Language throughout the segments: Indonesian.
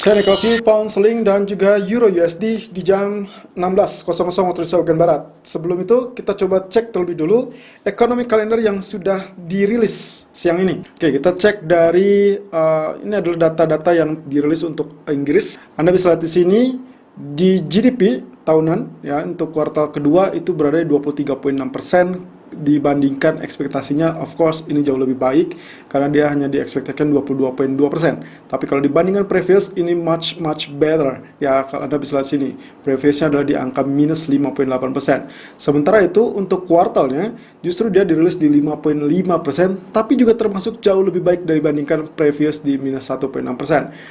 Technical view pound sterling dan juga euro USD di jam 16.00 waktu Indonesia bagian barat. Sebelum itu kita coba cek terlebih dulu economic calendar yang sudah dirilis siang ini. Oke, kita cek dari ini adalah data-data yang dirilis untuk Inggris. Anda bisa lihat di sini di GDP tahunan ya untuk kuartal kedua itu berada di 23,6%. Dibandingkan ekspektasinya, of course ini jauh lebih baik karena dia hanya diekspektasikan 22,2%. Tapi kalau dibandingkan previous ini much better ya. Kalau Anda bisa lihat sini, previousnya adalah di angka minus 5,8%. Sementara itu untuk kuartalnya justru dia dirilis di 5,5%, tapi juga termasuk jauh lebih baik dibandingkan previous di minus 1,6%.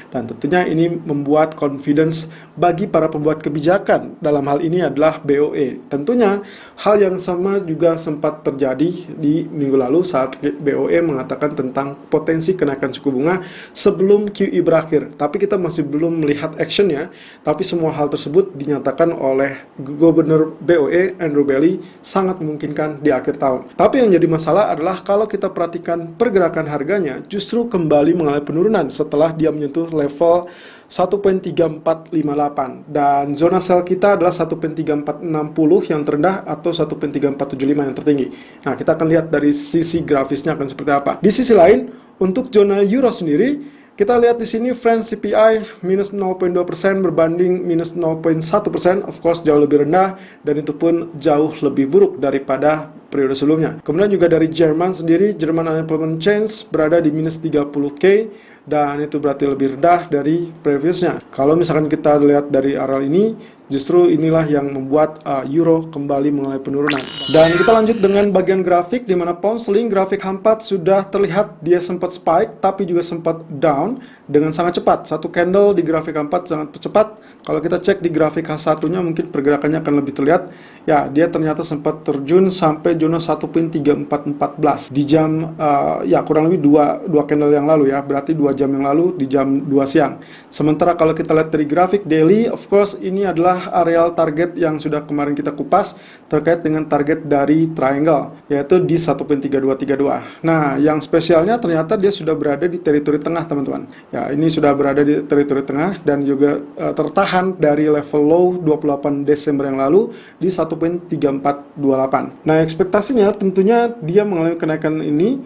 Dan tentunya ini membuat confidence bagi para pembuat kebijakan, dalam hal ini adalah BOE. Tentunya hal yang sama juga sempat terjadi di minggu lalu saat BOE mengatakan tentang potensi kenaikan suku bunga sebelum QE berakhir. Tapi kita masih belum melihat actionnya, tapi semua hal tersebut dinyatakan oleh Gubernur BOE Andrew Bailey sangat memungkinkan di akhir tahun. Tapi yang jadi masalah adalah kalau kita perhatikan pergerakan harganya justru kembali mengalami penurunan setelah dia menyentuh level 1.3458 dan zona sell kita adalah 1.3460 yang terendah atau 1.3475 yang tertinggi. Nah, kita akan lihat dari sisi grafisnya akan seperti apa. Di sisi lain, untuk zona euro sendiri, kita lihat di sini French CPI minus 0,2% berbanding minus 0,1%, of course jauh lebih rendah dan itu pun jauh lebih buruk daripada periode sebelumnya. Kemudian juga dari Jerman sendiri, German Unemployment Change berada di minus 30K dan itu berarti lebih rendah dari previousnya. Kalau misalkan kita lihat dari area ini, justru inilah yang membuat euro kembali mengalami penurunan. Dan kita lanjut dengan bagian grafik di mana pound sterling grafik H4 sudah terlihat dia sempat spike tapi juga sempat down dengan sangat cepat. Satu candle di grafik H4 sangat cepat. Kalau kita cek di grafik H1-nya mungkin pergerakannya akan lebih terlihat. Ya, dia ternyata sempat terjun sampai zona 1.3414 di jam ya kurang lebih dua candle yang lalu ya. Berarti 2 jam yang lalu di jam 2 siang. Sementara kalau kita lihat dari grafik daily, of course ini adalah areal target yang sudah kemarin kita kupas terkait dengan target dari triangle, yaitu di 1.3232. Nah, yang spesialnya ternyata dia sudah berada di teritori tengah, teman-teman. Ya, ini sudah berada di teritori tengah dan juga tertahan dari level low 28 Desember yang lalu di 1.3428. Nah, ekspektasinya tentunya dia mengalami kenaikan ini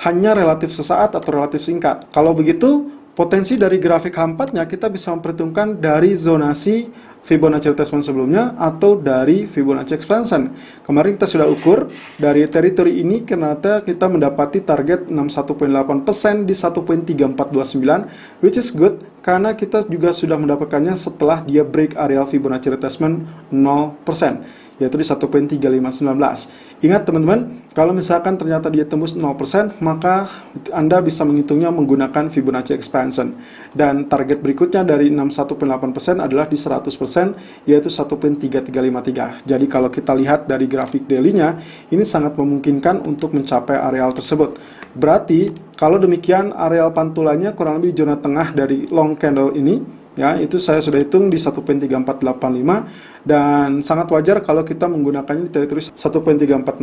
hanya relatif sesaat atau relatif singkat. Kalau begitu, potensi dari grafik H4-nya kita bisa memperhitungkan dari zonasi Fibonacci retracement sebelumnya atau dari Fibonacci expansion. Kemarin kita sudah ukur dari teritori ini ternyata kita mendapati target 61,8% di 1.3429, which is good karena kita juga sudah mendapatkannya setelah dia break area Fibonacci retracement 0%. Yaitu di 1.3519. Ingat teman-teman, kalau misalkan ternyata dia tembus 0%, maka Anda bisa menghitungnya menggunakan Fibonacci expansion. Dan target berikutnya dari 61,8% adalah di 100%, yaitu 1.3353. Jadi kalau kita lihat dari grafik daily-nya, ini sangat memungkinkan untuk mencapai areal tersebut. Berarti, kalau demikian areal pantulannya kurang lebih zona tengah dari long candle ini, ya, itu saya sudah hitung di 1.3485 dan sangat wajar kalau kita menggunakannya di teritori 1.3460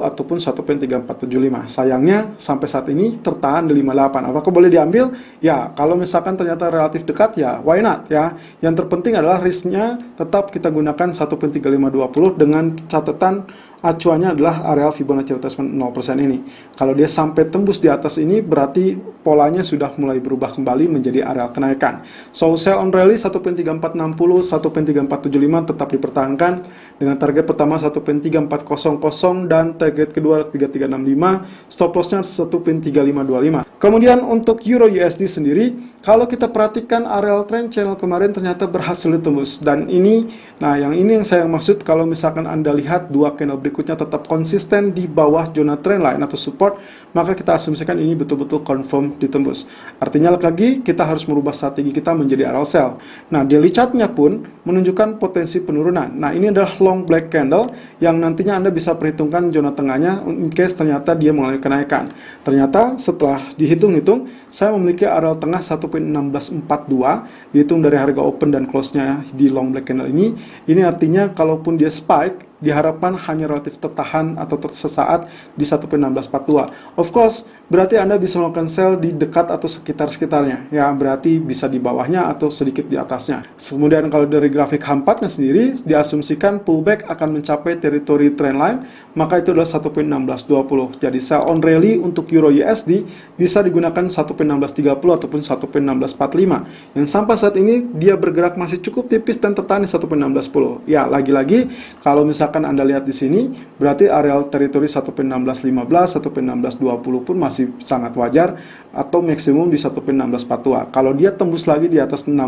ataupun 1.3475. Sayangnya sampai saat ini tertahan di 58. Apakah boleh diambil? Ya, kalau misalkan ternyata relatif dekat ya why not ya. Yang terpenting adalah risknya tetap kita gunakan 1.3520 dengan catatan acuannya adalah area Fibonacci retracement 0% ini. Kalau dia sampai tembus di atas ini berarti polanya sudah mulai berubah kembali menjadi area kenaikan. So sell on rally 1.3460, 1.3475 tetap dipertahankan dengan target pertama 1.3400 dan target kedua 3365, stop lossnya 1.3525. Kemudian untuk Euro USD sendiri, kalau kita perhatikan areal trend channel kemarin ternyata berhasil ditembus dan ini, nah yang saya maksud kalau misalkan Anda lihat dua candle berikutnya tetap konsisten di bawah zona trendline atau support, maka kita asumsikan ini betul-betul confirm ditembus. Artinya lagi kita harus merubah strategi kita menjadi area sell. Nah, daily chart-nya pun menunjukkan potensi penurunan. Nah, ini adalah long black candle yang nantinya Anda bisa perhitungkan zona tengahnya in case ternyata dia mengalami kenaikan. Ternyata setelah dihitung-hitung, saya memiliki area tengah 1.1642 dihitung dari harga open dan close-nya di long black candle ini. Ini artinya kalaupun dia spike diharapkan hanya relatif tertahan atau sesaat di 1.1642. Of course, berarti Anda bisa melakukan sell di dekat atau sekitar-sekitarnya. Ya, berarti bisa di bawahnya atau sedikit di atasnya. Kemudian kalau dari grafik H4-nya sendiri, diasumsikan pullback akan mencapai teritori trendline, maka itu adalah 1.1620. Jadi sell on rally untuk Euro USD bisa digunakan 1.1630 ataupun 1.1645. Yang sampai saat ini dia bergerak masih cukup tipis dan tertahan di 1.1610. Ya, lagi-lagi kalau misalkan Anda lihat di sini, berarti areal teritori 1.1615, 1.1620 pun masih sangat wajar, atau maksimum di 1.1642. Kalau dia tembus lagi di atas 60,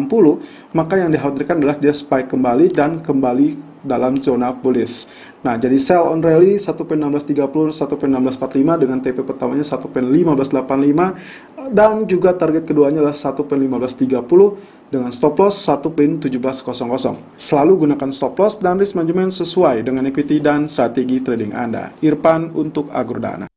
maka yang dikhawatirkan adalah dia spike kembali dan kembali dalam zona bullish. Nah, jadi sell on rally 1.1630, 1.1645 dengan TP pertamanya 1.1585 dan juga target keduanya adalah 1.1530 dengan stop loss 1.1700. Selalu gunakan stop loss dan risk management sesuai dengan equity dan strategi trading Anda. Irfan untuk Agrodana.